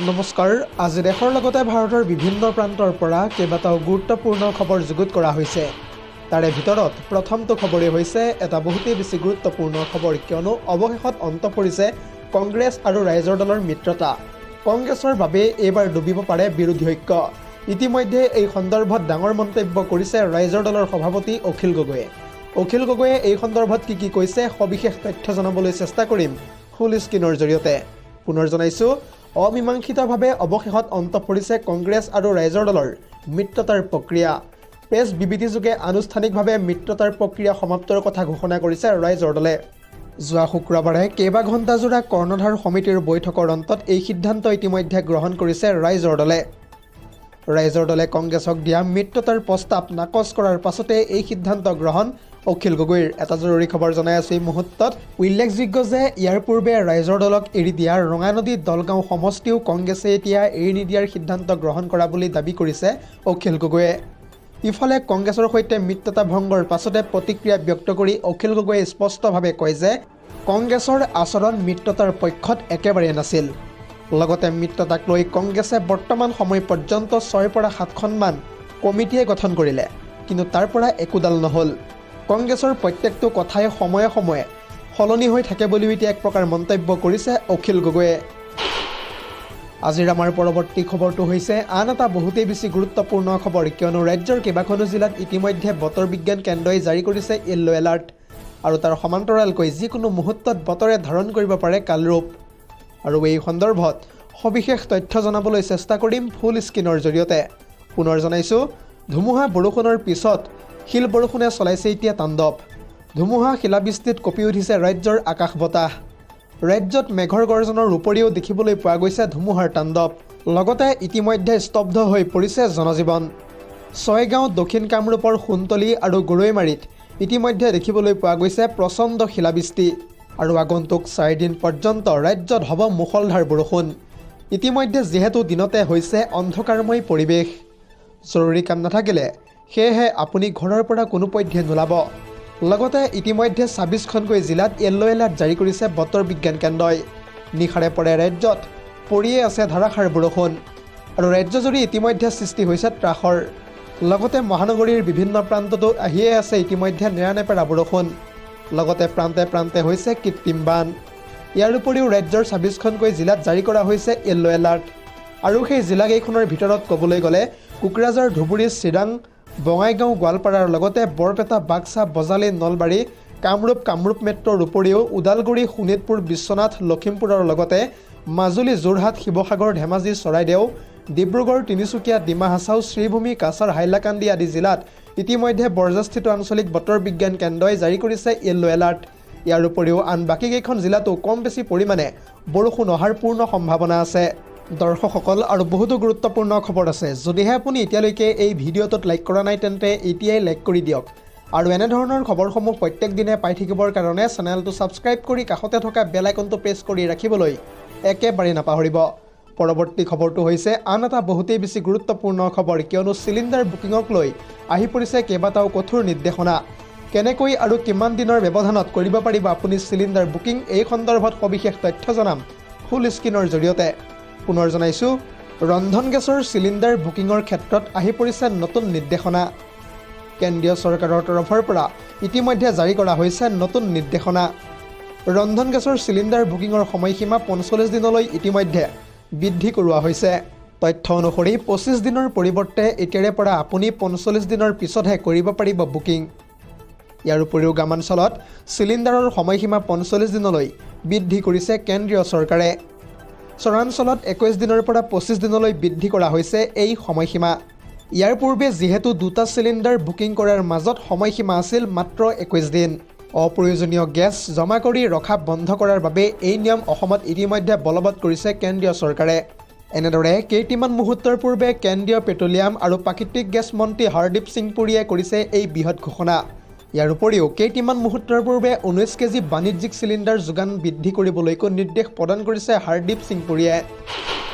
নমস্কাৰ আজি দেশৰ লগতে ভাৰতৰ বিভিন্ন প্ৰান্তৰ পৰা কেইবাটাও গুৰুত্বপূৰ্ণ খবৰ যুগুত কৰা হৈছে। তাৰে ভিতৰত প্ৰথমটো খবৰেই হৈছে এটা বহুতেই বেছি গুৰুত্বপূৰ্ণ খবৰ, কিয়নো অৱশেষত অন্ত পৰিছে কংগ্ৰেছ আৰু ৰাইজৰ দলৰ মিত্ৰতা। কংগ্ৰেছৰ বাবে এইবাৰ ডুবিব পাৰে বিৰোধী ঐক্য। ইতিমধ্যে এই সন্দৰ্ভত ডাঙৰ মন্তব্য কৰিছে ৰাইজৰ দলৰ সভাপতি অখিল গগৈয়ে। অখিল গগৈয়ে এই সন্দৰ্ভত কি কৈছে সবিশেষ তথ্য জনাবলৈ চেষ্টা কৰিম ফুল স্ক্ৰীনৰ জৰিয়তে। পুনৰ জনাইছোঁ, অমীমাংসিতভাৱে অৱশেষত অন্ত পৰিছে কংগ্ৰেছ আৰু ৰাইজৰ দলৰ মিত্ৰতাৰ প্ৰক্ৰিয়া। প্ৰেছ বিবৃতিযোগে আনুষ্ঠানিকভাৱে মিত্ৰতাৰ প্ৰক্ৰিয়া সমাপ্তৰ কথা ঘোষণা কৰিছে ৰাইজৰ দলে। যোৱা শুক্ৰবাৰে কেইবা ঘণ্টাজোৰা কৰ্ণধাৰ সমিতিৰ বৈঠকৰ অন্তত এই সিদ্ধান্ত ইতিমধ্যে গ্ৰহণ কৰিছে ৰাইজৰ দলে। ৰাইজৰ দলে কংগ্ৰেছক দিয়া মিত্ৰতাৰ প্ৰস্তাৱ নাকচ কৰাৰ পাছতে এই সিদ্ধান্ত গ্ৰহণ অখিল গগৈৰ। এটা জৰুৰী খবৰ জনাই আছোঁ এই মুহূৰ্তত। উল্লেখযোগ্য যে ইয়াৰ পূৰ্বে ৰাইজৰ দলক এৰি দিয়া ৰঙানদী দলগাঁও সমষ্টিও কংগ্ৰেছে এতিয়া এৰি নিদিয়াৰ সিদ্ধান্ত গ্ৰহণ কৰা বুলি দাবী কৰিছে অখিল গগৈয়ে। ইফালে কংগ্ৰেছৰ সৈতে মিত্ৰতা ভংগৰ পাছতে প্ৰতিক্ৰিয়া ব্যক্ত কৰি অখিল গগৈয়ে স্পষ্টভাৱে কয় যে কংগ্ৰেছৰ আচৰণ মিত্ৰতাৰ পক্ষত একেবাৰে নাছিল। লগতে মিত্ৰতাক লৈ কংগ্ৰেছে বৰ্তমান সময় পৰ্যন্ত 6 পৰা 7খনমান কমিটিয়ে গঠন কৰিলে, কিন্তু তাৰ পৰা একোডাল নহ'ল। কংগ্ৰেছৰ প্ৰত্যেকটো কথাই সময়ে সময়ে সলনি হৈ থাকে বুলিও এতিয়া এক প্ৰকাৰ মন্তব্য কৰিছে অখিল গগৈয়ে। আজিৰ আমাৰ পৰৱৰ্তী খবৰটো হৈছে আন এটা বহুতেই বেছি গুৰুত্বপূৰ্ণ খবৰ, কিয়নো ৰাজ্যৰ কেইবাখনো জিলাত ইতিমধ্যে বতৰ বিজ্ঞান কেন্দ্ৰই জাৰি কৰিছে য়েল্লো এলাৰ্ট, আৰু তাৰ সমান্তৰালকৈ যিকোনো মুহূৰ্তত বতৰে ধাৰণ কৰিব পাৰে কালৰূপ। আৰু এই সন্দৰ্ভত সবিশেষ তথ্য জনাবলৈ চেষ্টা কৰিম ফুল স্ক্ৰীনৰ জৰিয়তে। পুনৰ জনাইছোঁ, ধুমুহা বৰষুণৰ পিছত শিল বৰষুণে চলাইছে এতিয়া তাণ্ডৱ। ধুমুহা শিলাবৃষ্টিত কঁপি উঠিছে ৰাজ্যৰ আকাশ বতাহ। ৰাজ্যত মেঘৰ গৰ্জনৰ উপৰিও দেখিবলৈ পোৱা গৈছে ধুমুহাৰ তাণ্ডৱ। লগতে ইতিমধ্যে স্তব্ধ হৈ পৰিছে জনজীৱন। ছয়গাঁও, দক্ষিণ কামৰূপৰ সোণতলী আৰু গৰৈমাৰীত ইতিমধ্যে দেখিবলৈ পোৱা গৈছে প্ৰচণ্ড শিলাবৃষ্টি, আৰু আগন্তুক 4 দিন পৰ্যন্ত ৰাজ্যত হ'ব মুষলধাৰ বৰষুণ। ইতিমধ্যে যিহেতু দিনতে হৈছে অন্ধকাৰময় পৰিৱেশ, জৰুৰী কাম নাথাকিলে সেয়েহে আপুনি ঘৰৰ পৰা কোনোপধ্যে নোলাব। লগতে ইতিমধ্যে 26খনকৈ জিলাত য়েল্লো এলাৰ্ট জাৰি কৰিছে বতৰ বিজ্ঞান কেন্দ্ৰই। নিশাৰে পৰে ৰাজ্যত পৰিয়ে আছে ধাৰাসাৰ বৰষুণ, আৰু ৰাজ্যজুৰি ইতিমধ্যে সৃষ্টি হৈছে ত্ৰাসৰ। লগতে মহানগৰীৰ বিভিন্ন প্ৰান্ততো আহিয়ে আছে ইতিমধ্যে নেৰানেপেৰা বৰষুণ। লগতে প্ৰান্তে প্ৰান্তে হৈছে কৃত্ৰিম বান। ইয়াৰ উপৰিও ৰাজ্যৰ 26খনকৈ জিলাত জাৰি কৰা হৈছে য়েল্লো এলাৰ্ট, আৰু সেই জিলাকেইখনৰ ভিতৰত ক'বলৈ গ'লে কোকৰাঝাৰ, ধুবুৰী, চিৰাং, বঙাইগাঁও, গোৱালপাৰাৰ লগতে বৰপেটা, বাক্সা, বজালী, নলবাৰী, কামৰূপ মেট্ৰৰ উপৰিও ওদালগুৰি, শোণিতপুৰ, বিশ্বনাথ, লখিমপুৰৰ লগতে মাজুলী, যোৰহাট, শিৱসাগৰ, ধেমাজি, চৰাইদেউ, ডিব্ৰুগড়, তিনিচুকীয়া, ডিমা হাছাও, শ্ৰীভূমি, কাছাৰ, হাইলাকান্দি আদি জিলাত ইতিমধ্যে বৰজাস্থিত আঞ্চলিক বতৰ বিজ্ঞান কেন্দ্ৰই জাৰি কৰিছে য়েল্লো এলাৰ্ট। ইয়াৰ উপৰিও আন বাকীকেইখন জিলাতো কম বেছি পৰিমাণে বৰষুণ অহাৰ পূৰ্ণ সম্ভাৱনা আছে। দৰ্শকসকল, আৰু বহুতো গুৰুত্বপূৰ্ণ খবৰ আছে। যদিহে আপুনি এতিয়ালৈকে এই ভিডিঅ'টোত লাইক কৰা নাই তেন্তে এতিয়াই লাইক কৰি দিয়ক, আৰু এনেধৰণৰ খবৰসমূহ প্ৰত্যেক দিনে পাই থাকিবৰ কাৰণে চেনেলটো ছাবস্ক্ৰাইব কৰি কাষতে থকা বেল আইকনটো প্ৰেছ কৰি ৰাখিবলৈ একেবাৰে নাপাহৰিব। পৰৱৰ্তী খবৰটো হৈছে আন এটা বহুতেই বেছি গুৰুত্বপূৰ্ণ খবৰ, কিয়নো চিলিণ্ডাৰ বুকিঙক লৈ আহি পৰিছে কেইবাটাও কঠোৰ নিৰ্দেশনা। কেনেকৈ আৰু কিমান দিনৰ ব্যৱধানত কৰিব পাৰিব আপুনি চিলিণ্ডাৰ বুকিং, এই সন্দৰ্ভত সবিশেষ তথ্য জনাম ফুল স্ক্ৰীনৰ জৰিয়তে। পুনৰ জনাইছোঁ, ৰন্ধন গেছৰ চিলিণ্ডাৰ বুকিঙৰ ক্ষেত্ৰত আহি পৰিছে নতুন নিৰ্দেশনা। কেন্দ্ৰীয় চৰকাৰৰ তৰফৰ পৰা ইতিমধ্যে জাৰি কৰা হৈছে নতুন নিৰ্দেশনা। ৰন্ধন গেছৰ চিলিণ্ডাৰ বুকিঙৰ সময়সীমা 45 দিনলৈ ইতিমধ্যে বৃদ্ধি কৰোৱা হৈছে। তথ্য অনুসৰি 25 দিনৰ পৰিৱৰ্তে এতিয়াৰে পৰা আপুনি 45 দিনৰ পিছতহে কৰিব পাৰিব বুকিং। ইয়াৰ উপৰিও গ্ৰামাঞ্চলত চিলিণ্ডাৰৰ সময়সীমা 45 দিনলৈ বৃদ্ধি কৰিছে কেন্দ্ৰীয় চৰকাৰে। চৰাঞ্চলত 21 দিনৰ পৰা 25 দিনলৈ বৃদ্ধি কৰা হৈছে এই সময়সীমা। ইয়াৰ পূৰ্বে যিহেতু দুটা চিলিণ্ডাৰ বুকিং কৰাৰ মাজত সময়সীমা আছিল মাত্ৰ 21 দিন। অপ্ৰয়োজনীয় গেছ জমা কৰি ৰখা বন্ধ কৰাৰ বাবে এই নিয়ম অসমত ইতিমধ্যে বলবৎ কৰিছে কেন্দ্ৰীয় চৰকাৰে। এনেদৰে কেইটিমান মুহূৰ্তৰ পূৰ্বে কেন্দ্ৰীয় পেট্ৰলিয়াম আৰু প্ৰাকৃতিক গেছ মন্ত্ৰী হৰদীপ সিং পুৰীয়ে কৰিছে এই বৃহৎ ঘোষণা। ইয়াৰ উপৰিও কেইটিমান মুহূৰ্তৰ পূৰ্বে 19 কেজি বাণিজ্যিক চিলিণ্ডাৰ যোগান বৃদ্ধি কৰিবলৈকো নিৰ্দেশ প্ৰদান কৰিছে হৰদীপ সিং পুৰীয়ে।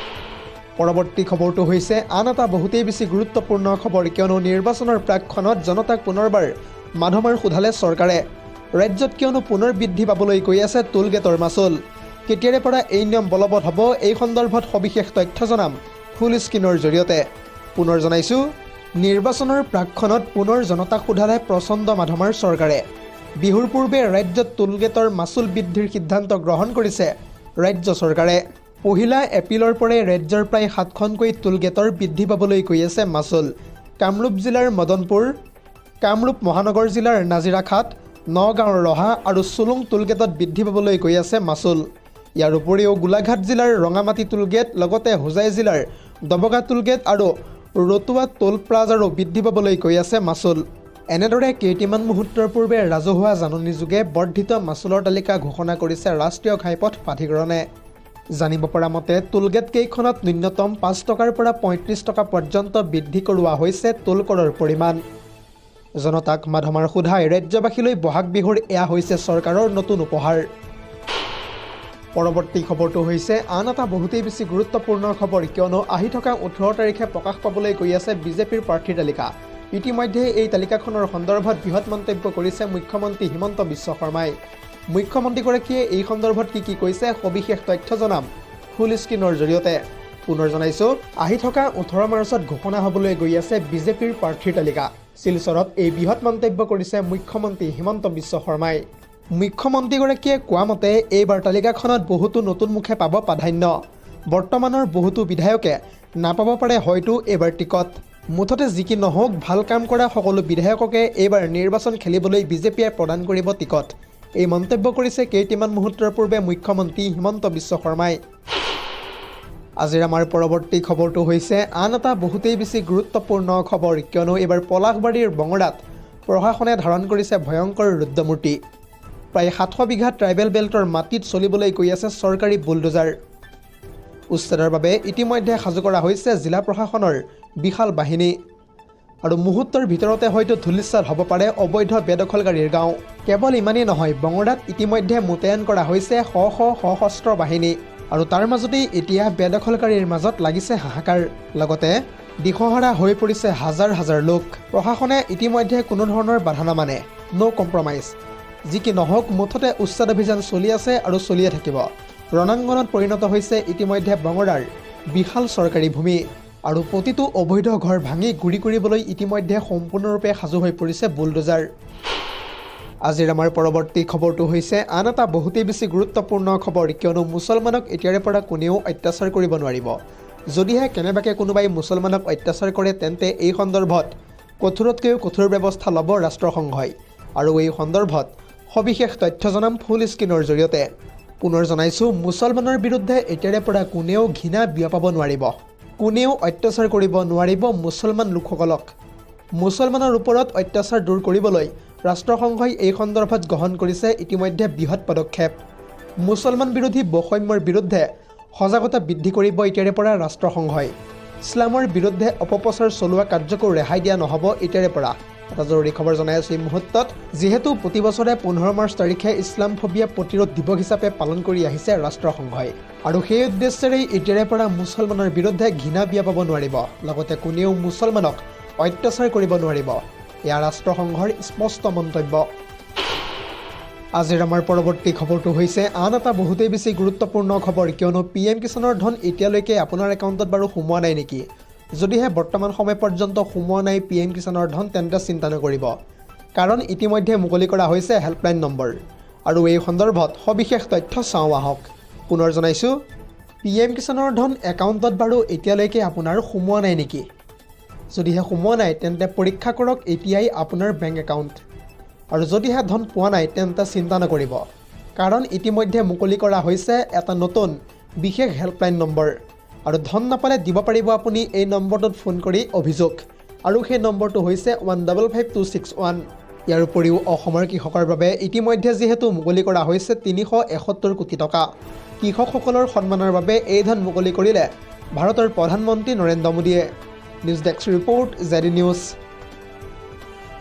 পৰৱৰ্তী খবৰটো হৈছে আন এটা বহুতেই বেছি গুৰুত্বপূৰ্ণ খবৰ, কিয়নো নিৰ্বাচনৰ প্ৰাকক্ষণত জনতাক পুনৰবাৰ মাধমাৰ সোধালে চৰকাৰে। ৰাজ্যত কিয়নো পুনৰ বৃদ্ধি পাবলৈ গৈ আছে টোল গেটৰ মাচুল। কেতিয়াৰে পৰা এই নিয়ম বলবৎ হ'ব এই সন্দৰ্ভত সবিশেষ তথ্য জনাম ফুল স্ক্ৰীনৰ জৰিয়তে। পুনৰ জনাইছোঁ, নিৰ্বাচনৰ প্ৰাকক্ষণত পুনৰ জনতাক সোধালে প্ৰচণ্ড মাধমাৰ চৰকাৰে। বিহুৰ পূৰ্বে ৰাজ্যত টোলগেটৰ মাচুল বৃদ্ধিৰ সিদ্ধান্ত গ্ৰহণ কৰিছে ৰাজ্য চৰকাৰে। 1 এপ্ৰিলৰ পৰাই ৰাজ্যৰ প্ৰায় 7খনকৈ টোলগেটৰ বৃদ্ধি পাবলৈ গৈ আছে মাচুল। কামৰূপ জিলাৰ মদনপুৰ, কামৰূপ মহানগৰ জিলাৰ নাজিৰাখাট, নগাঁৱৰ ৰহা আৰু চুলুং টোলগেটত বৃদ্ধি পাবলৈ গৈ আছে মাচুল। ইয়াৰ উপৰিও গোলাঘাট জিলাৰ ৰঙামাটি টোলগেট, লগতে হোজাই জিলাৰ দবকা টোলগেট আৰু ৰতুৱা টোল প্লাজাৰো বৃদ্ধি পাবলৈ গৈ আছে মাচুল। এনেদৰে কেইটামান মুহূৰ্তৰ পূৰ্বে ৰাজহুৱা জাননীযোগে বৰ্ধিত মাচুলৰ তালিকা ঘোষণা কৰিছে ৰাষ্ট্ৰীয় ঘাইপথ প্ৰাধিকৰণে। জানিব পৰা মতে টোলগেট কেইখনত ন্যূনতম 5 টকাৰ পৰা 35 টকা পৰ্যন্ত বৃদ্ধি কৰোৱা হৈছে টোল কৰৰ পৰিমাণ। জনতাক মাধমাৰ সোধাই ৰাজ্যবাসীলৈ বহাগ বিহুৰ এয়া হৈছে চৰকাৰৰ নতুন উপহাৰ। পৰৱৰ্তী খবৰটো হৈছে আন এটা বহুতেই বেছি গুৰুত্বপূৰ্ণ খবৰ, কিয়নো আহি থকা 18 তাৰিখে প্ৰকাশ পাবলৈ গৈ আছে বিজেপিৰ প্ৰাৰ্থীৰ তালিকা। ইতিমধ্যে এই তালিকাখনৰ সন্দৰ্ভত বৃহৎ মন্তব্য কৰিছে মুখ্যমন্ত্ৰী হিমন্ত বিশ্ব শৰ্মাই। মুখ্যমন্ত্ৰীগৰাকীয়ে এই সন্দৰ্ভত কি কৈছে সবিশেষ তথ্য জনাম ফুল স্ক্ৰীনৰ জৰিয়তে। পুনৰ জনাইছোঁ, আহি থকা 18 মাৰ্চত ঘোষণা হ'বলৈ গৈ আছে বিজেপিৰ প্ৰাৰ্থীৰ তালিকা। শিলচৰত এই বৃহৎ মন্তব্য কৰিছে মুখ্যমন্ত্ৰী হিমন্ত বিশ্ব শৰ্মাই। মুখ্যমন্ত্ৰীগৰাকীয়ে কোৱা মতে এইবাৰ তালিকাখনত বহুতো নতুন মুখে পাব প্ৰাধান্য। বৰ্তমানৰ বহুতো বিধায়কে নাপাব পাৰে হয়তো এইবাৰ টিকট। মুঠতে যি কি নহওক, ভাল কাম কৰা সকলো বিধায়ককে এইবাৰ নিৰ্বাচন খেলিবলৈ বিজেপিয়ে প্ৰদান কৰিব টিকট। এই মন্তব্য কৰিছে কেইটামান মুহূৰ্তৰ পূৰ্বে মুখ্যমন্ত্ৰী হিমন্ত বিশ্ব শৰ্মাই। আজিৰ আমাৰ পৰৱৰ্তী খবৰটো হৈছে আন এটা বহুতেই বেছি গুৰুত্বপূৰ্ণ খবৰ, কিয়নো এইবাৰ পলাশবাৰীৰ বঙৰাত প্ৰশাসনে ধাৰণ কৰিছে ভয়ংকৰ ৰুদ্ৰমূৰ্তি। প্ৰায় 700 বিঘা ট্ৰাইবেল বেল্টৰ মাটিত চলিবলৈ গৈ আছে চৰকাৰী বুলডোজাৰ। উচ্ছেদৰ বাবে ইতিমধ্যে সাজু কৰা হৈছে জিলা প্ৰশাসনৰ বিশাল বাহিনী। আৰু মুহূৰ্তৰ ভিতৰতে হয়তো ধূলিসাৎ হ'ব পাৰে অবৈধ বেদখলকাৰীৰ গাঁও। কেৱল ইমানেই নহয়, বঙৰাত ইতিমধ্যে মোতায়েন কৰা হৈছে সশস্ত্ৰ বাহিনী। আৰু তাৰ মাজতেই এতিয়া বেদখলকাৰীৰ মাজত লাগিছে হাহাকাৰ। লগতে দিশহাৰা হৈ পৰিছে হাজাৰ হাজাৰ লোক। প্ৰশাসনে ইতিমধ্যে কোনো ধৰণৰ বাধা নামানে, ন' কম্প্ৰমাইজ। যি কি নহওক, মুঠতে উচ্ছেদ অভিযান চলি আছে আৰু চলিয়ে থাকিব। ৰণাংগনত পৰিণত হৈছে ইতিমধ্যে বঙৰাৰ বিশাল চৰকাৰী ভূমি। আৰু প্ৰতিটো অবৈধ ঘৰ ভাঙি গুৰি কৰিবলৈ ইতিমধ্যে সম্পূৰ্ণৰূপে সাজু হৈ পৰিছে বুলডোজাৰ। আজিৰ আমাৰ পৰৱৰ্তী খবৰটো হৈছে আন এটা বহুতেই বেছি গুৰুত্বপূৰ্ণ খবৰ, কিয়নো মুছলমানক এতিয়াৰে পৰা কোনেও অত্যাচাৰ কৰিব নোৱাৰিব। যদিহে কেনেবাকৈ কোনোবাই মুছলমানক অত্যাচাৰ কৰে তেন্তে এই সন্দৰ্ভত কঠোৰতকৈও কঠোৰ ব্যৱস্থা ল'ব ৰাষ্ট্ৰসংঘই। আৰু এই সন্দৰ্ভত সবিশেষ তথ্য জনাম ফুল স্ক্ৰীনৰ জৰিয়তে। পুনৰ জনাইছোঁ, মুছলমানৰ বিৰুদ্ধে এতিয়াৰে পৰা কোনেও ঘৃণা বিয়পাব নোৱাৰিব, কোনেও অত্যাচাৰ কৰিব নোৱাৰিব মুছলমান লোকসকলক। মুছলমানৰ ওপৰত অত্যাচাৰ দূৰ কৰিবলৈ ৰাষ্ট্ৰসংঘই এই সন্দৰ্ভত গ্ৰহণ কৰিছে ইতিমধ্যে বৃহৎ পদক্ষেপ। মুছলমান বিৰোধী বৈষম্যৰ বিৰুদ্ধে সজাগতা বৃদ্ধি কৰিব এতিয়াৰে পৰা ৰাষ্ট্ৰসংঘই। ইছলামৰ বিৰুদ্ধে অপপ্ৰচাৰ চলোৱা কাৰ্যকো ৰেহাই দিয়া নহ'ব এতিয়াৰে পৰা। এটা জৰুৰী খবৰ জনাই আছোঁ এই মুহূৰ্তত, যিহেতু প্ৰতি বছৰে 15 মাৰ্চ তাৰিখে ইছলাম ফবিয়া প্ৰতিৰোধ দিৱস হিচাপে পালন কৰি আহিছে ৰাষ্ট্ৰসংঘই। আৰু সেই উদ্দেশ্যেৰেই এতিয়াৰে পৰা মুছলমানৰ বিৰুদ্ধে ঘৃণা বিয়পাব নোৱাৰিব, লগতে কোনেও মুছলমানক অত্যাচাৰ কৰিব নোৱাৰিব। এয়া ৰাষ্ট্ৰসংঘৰ স্পষ্ট মন্তব্য। আজিৰ আমাৰ পৰৱৰ্তী খবৰটো হৈছে আন এটা বহুতেই বেছি গুৰুত্বপূৰ্ণ খবৰ, কিয়নো PM কিষাণৰ ধন এতিয়ালৈকে আপোনাৰ একাউণ্টত বাৰু সোমোৱা নাই নেকি? যদিহে বৰ্তমান সময় পৰ্যন্ত সোমোৱা নাই PM কিষাণৰ ধন, তেন্তে চিন্তা নকৰিব, কাৰণ ইতিমধ্যে মুকলি কৰা হৈছে হেল্পলাইন নম্বৰ। আৰু এই সন্দৰ্ভত সবিশেষ তথ্য চাওঁ আহক। পুনৰ জনাইছোঁ, PM কিষাণৰ ধন একাউণ্টত বাৰু এতিয়ালৈকে আপোনাৰ সোমোৱা নাই নেকি? যদিহে সোমোৱা নাই তেন্তে পৰীক্ষা কৰক এতিয়াই আপোনাৰ বেংক একাউণ্ট। আৰু যদিহে ধন পোৱা নাই তেন্তে চিন্তা নকৰিব, কাৰণ ইতিমধ্যে মুকলি কৰা হৈছে এটা নতুন বিশেষ হেল্পলাইন নম্বৰ। আৰু ধন নাপালে দিব পাৰিব আপুনি এই নম্বৰটোত ফোন কৰি অভিযোগ, আৰু সেই নম্বৰটো হৈছে 155261। ইয়াৰ উপৰিও অসমৰ কৃষকৰ বাবে ইতিমধ্যে যিহেতু মুকলি কৰা হৈছে 371 কোটি টকা। কৃষকসকলৰ সন্মানৰ বাবে এই ধন মুকলি কৰিলে ভাৰতৰ প্ৰধানমন্ত্ৰী নৰেন্দ্ৰ মোদীয়ে। News desk report, ZD news.